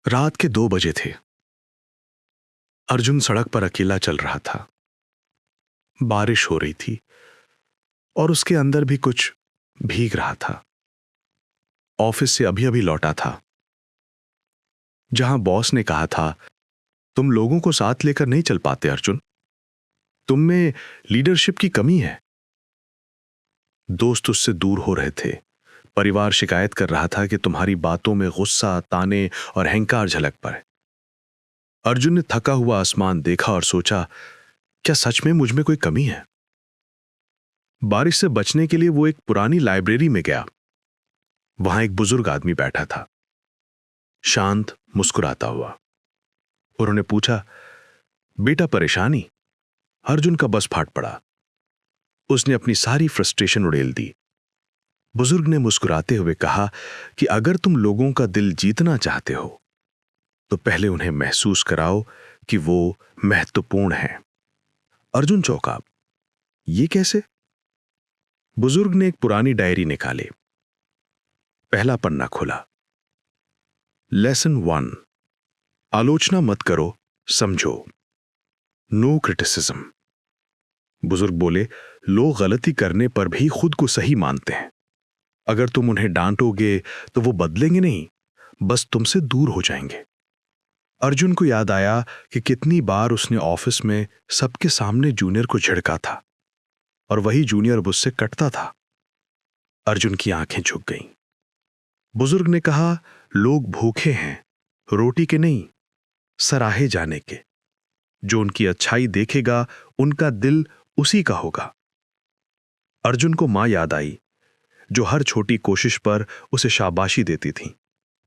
रात के 2 बजे थे। अर्जुन सड़क पर अकेला चल रहा था। बारिश हो रही थी और उसके अंदर भी कुछ भीग रहा था। ऑफिस से अभी अभी लौटा था, जहां बॉस ने कहा था, तुम लोगों को साथ लेकर नहीं चल पाते अर्जुन, तुम में लीडरशिप की कमी है। दोस्त उससे दूर हो रहे थे। परिवार शिकायत कर रहा था कि तुम्हारी बातों में गुस्सा, ताने और अहंकार झलक पड़े। अर्जुन ने थका हुआ आसमान देखा और सोचा, क्या सच में मुझ में कोई कमी है? बारिश से बचने के लिए वो एक पुरानी लाइब्रेरी में गया। वहां एक बुजुर्ग आदमी बैठा था, शांत, मुस्कुराता हुआ। उन्होंने पूछा, बेटा परेशानी? अर्जुन का बस फाट पड़ा। उसने अपनी सारी फ्रस्ट्रेशन उड़ेल दी। बुजुर्ग ने मुस्कुराते हुए कहा कि अगर तुम लोगों का दिल जीतना चाहते हो तो पहले उन्हें महसूस कराओ कि वो महत्वपूर्ण हैं। अर्जुन चौंका, ये कैसे? बुजुर्ग ने एक पुरानी डायरी निकाली। पहला पन्ना खोला। लेसन 1, आलोचना मत करो, समझो। No criticism. बुजुर्ग बोले, लोग गलती करने पर भी खुद को सही मानते हैं। अगर तुम उन्हें डांटोगे तो वो बदलेंगे नहीं, बस तुमसे दूर हो जाएंगे। अर्जुन को याद आया कि कितनी बार उसने ऑफिस में सबके सामने जूनियर को झिड़का था और वही जूनियर उससे कटता था। अर्जुन की आंखें झुक गईं। बुजुर्ग ने कहा, लोग भूखे हैं, रोटी के नहीं, सराहे जाने के। जो उनकी अच्छाई देखेगा, उनका दिल उसी का होगा। अर्जुन को मां याद आई, जो हर छोटी कोशिश पर उसे शाबाशी देती थी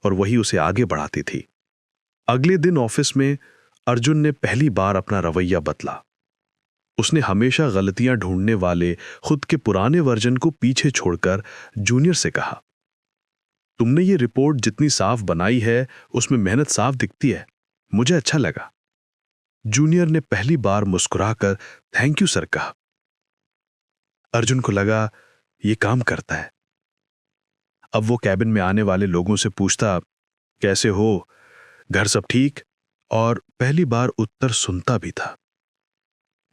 और वही उसे आगे बढ़ाती थी। अगले दिन ऑफिस में अर्जुन ने पहली बार अपना रवैया बदला। उसने हमेशा गलतियां ढूंढने वाले खुद के पुराने वर्जन को पीछे छोड़कर जूनियर से कहा, तुमने ये रिपोर्ट जितनी साफ बनाई है उसमें मेहनत साफ दिखती है, मुझे अच्छा लगा। जूनियर ने पहली बार मुस्कुराकर थैंक यू सर कहा। अर्जुन को लगा ये काम करता है। अब वो कैबिन में आने वाले लोगों से पूछता, कैसे हो, घर सब ठीक? और पहली बार उत्तर सुनता भी था।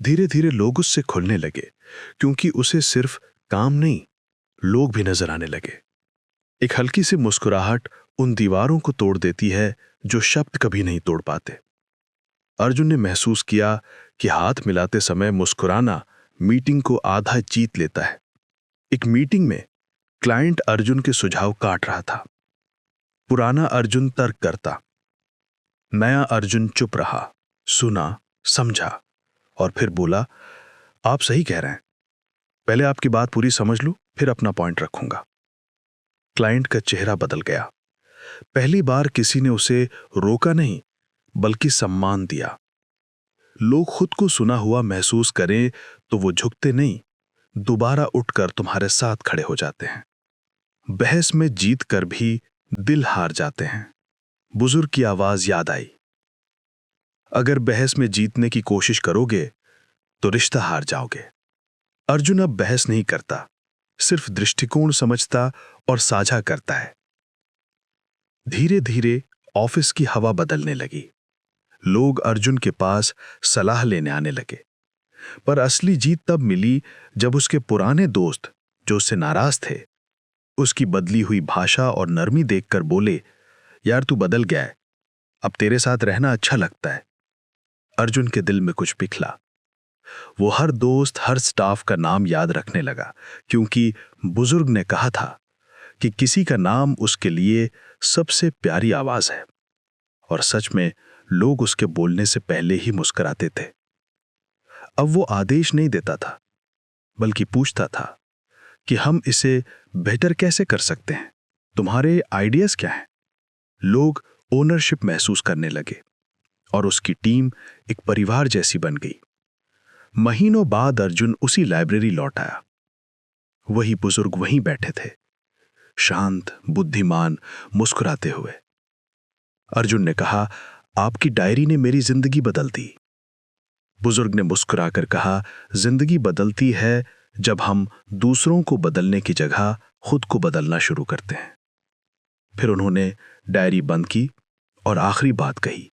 धीरे धीरे लोग उससे खुलने लगे, क्योंकि उसे सिर्फ काम नहीं, लोग भी नजर आने लगे। एक हल्की सी मुस्कुराहट उन दीवारों को तोड़ देती है जो शब्द कभी नहीं तोड़ पाते। अर्जुन ने महसूस किया कि हाथ मिलाते समय मुस्कुराना मीटिंग को आधा जीत लेता है। एक मीटिंग में क्लाइंट अर्जुन के सुझाव काट रहा था। पुराना अर्जुन तर्क करता, नया अर्जुन चुप रहा, सुना, समझा और फिर बोला, आप सही कह रहे हैं, पहले आपकी बात पूरी समझ लूं, फिर अपना पॉइंट रखूंगा। क्लाइंट का चेहरा बदल गया। पहली बार किसी ने उसे रोका नहीं, बल्कि सम्मान दिया। लोग खुद को सुना हुआ महसूस करें तो वो झुकते नहीं, दोबारा उठकर तुम्हारे साथ खड़े हो जाते हैं। बहस में जीत कर भी दिल हार जाते हैं। बुजुर्ग की आवाज याद आई, अगर बहस में जीतने की कोशिश करोगे तो रिश्ता हार जाओगे। अर्जुन अब बहस नहीं करता, सिर्फ दृष्टिकोण समझता और साझा करता है। धीरे धीरे ऑफिस की हवा बदलने लगी। लोग अर्जुन के पास सलाह लेने आने लगे। पर असली जीत तब मिली जब उसके पुराने दोस्त, जो उससे नाराज थे, उसकी बदली हुई भाषा और नरमी देखकर बोले, यार तू बदल गया है, अब तेरे साथ रहना अच्छा लगता है। अर्जुन के दिल में कुछ पिघला। वो हर दोस्त, हर स्टाफ का नाम याद रखने लगा, क्योंकि बुजुर्ग ने कहा था कि किसी का नाम उसके लिए सबसे प्यारी आवाज है। और सच में लोग उसके बोलने से पहले ही मुस्कुराते थे। अब वो आदेश नहीं देता था, बल्कि पूछता था कि हम इसे बेहतर कैसे कर सकते हैं, तुम्हारे आइडियाज क्या हैं? लोग ओनरशिप महसूस करने लगे और उसकी टीम एक परिवार जैसी बन गई। महीनों बाद अर्जुन उसी लाइब्रेरी लौट आया। वही बुजुर्ग वहीं बैठे थे, शांत, बुद्धिमान, मुस्कुराते हुए। अर्जुन ने कहा, आपकी डायरी ने मेरी जिंदगी बदल दी। बुजुर्ग ने मुस्कुराकर कहा, जिंदगी बदलती है जब हम दूसरों को बदलने की जगह खुद को बदलना शुरू करते हैं। फिर उन्होंने डायरी बंद की और आखिरी बात कही,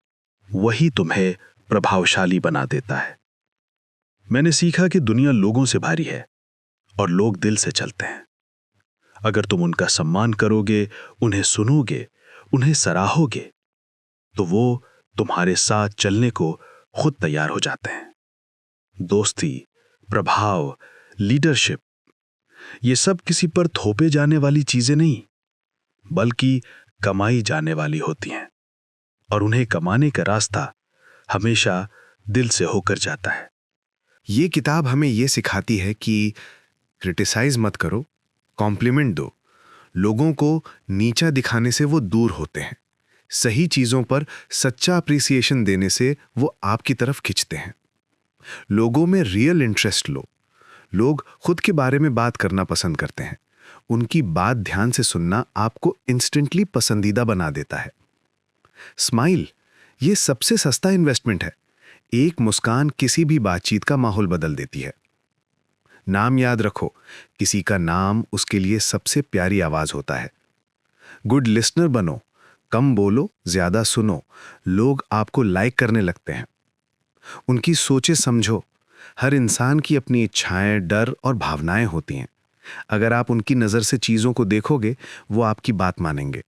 वही तुम्हें प्रभावशाली बना देता है। मैंने सीखा कि दुनिया लोगों से भारी है और लोग दिल से चलते हैं। अगर तुम उनका सम्मान करोगे, उन्हें सुनोगे, उन्हें सराहोगे, तो वो तुम्हारे साथ चलने को खुद तैयार हो जाते हैं। दोस्ती, प्रभाव, लीडरशिप, ये सब किसी पर थोपे जाने वाली चीजें नहीं, बल्कि कमाई जाने वाली होती हैं, और उन्हें कमाने का रास्ता हमेशा दिल से होकर जाता है। ये किताब हमें ये सिखाती है कि क्रिटिसाइज मत करो, कॉम्प्लीमेंट दो। लोगों को नीचा दिखाने से वो दूर होते हैं। सही चीजों पर सच्चा अप्रिसिएशन देने से वो आपकी तरफ खिंचते हैं। लोगों में रियल इंटरेस्ट लो। लोग खुद के बारे में बात करना पसंद करते हैं। उनकी बात ध्यान से सुनना आपको इंस्टेंटली पसंदीदा बना देता है। स्माइल, ये सबसे सस्ता इन्वेस्टमेंट है। एक मुस्कान किसी भी बातचीत का माहौल बदल देती है। नाम याद रखो, किसी का नाम उसके लिए सबसे प्यारी आवाज होता है। गुड लिसनर बनो, कम बोलो, ज्यादा सुनो। लोग आपको लाइक करने लगते हैं। उनकी सोचें समझो। हर इंसान की अपनी इच्छाएं, डर और भावनाएं होती हैं। अगर आप उनकी नजर से चीजों को देखोगे, वो आपकी बात मानेंगे।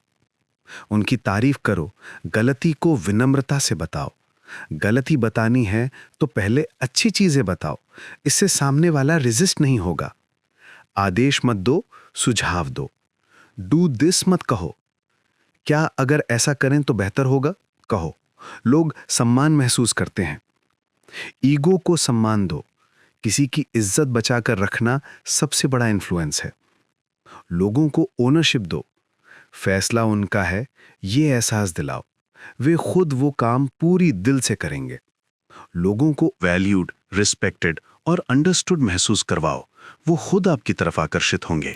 उनकी तारीफ करो, गलती को विनम्रता से बताओ। गलती बतानी है तो पहले अच्छी चीजें बताओ, इससे सामने वाला रेजिस्ट नहीं होगा। आदेश मत दो, सुझाव दो। डू दिस मत कहो, क्या अगर ऐसा करें तो बेहतर होगा, कहो। लोग सम्मान महसूस करते हैं। ईगो को सम्मान दो। किसी की इज्जत बचाकर रखना सबसे बड़ा इन्फ्लुएंस है। लोगों को ओनरशिप दो। फैसला उनका है, ये एहसास दिलाओ। वे खुद वो काम पूरी दिल से करेंगे। लोगों को वैल्यूड, रिस्पेक्टेड और अंडरस्टूड महसूस करवाओ। वो खुद आपकी तरफ आकर्षित होंगे।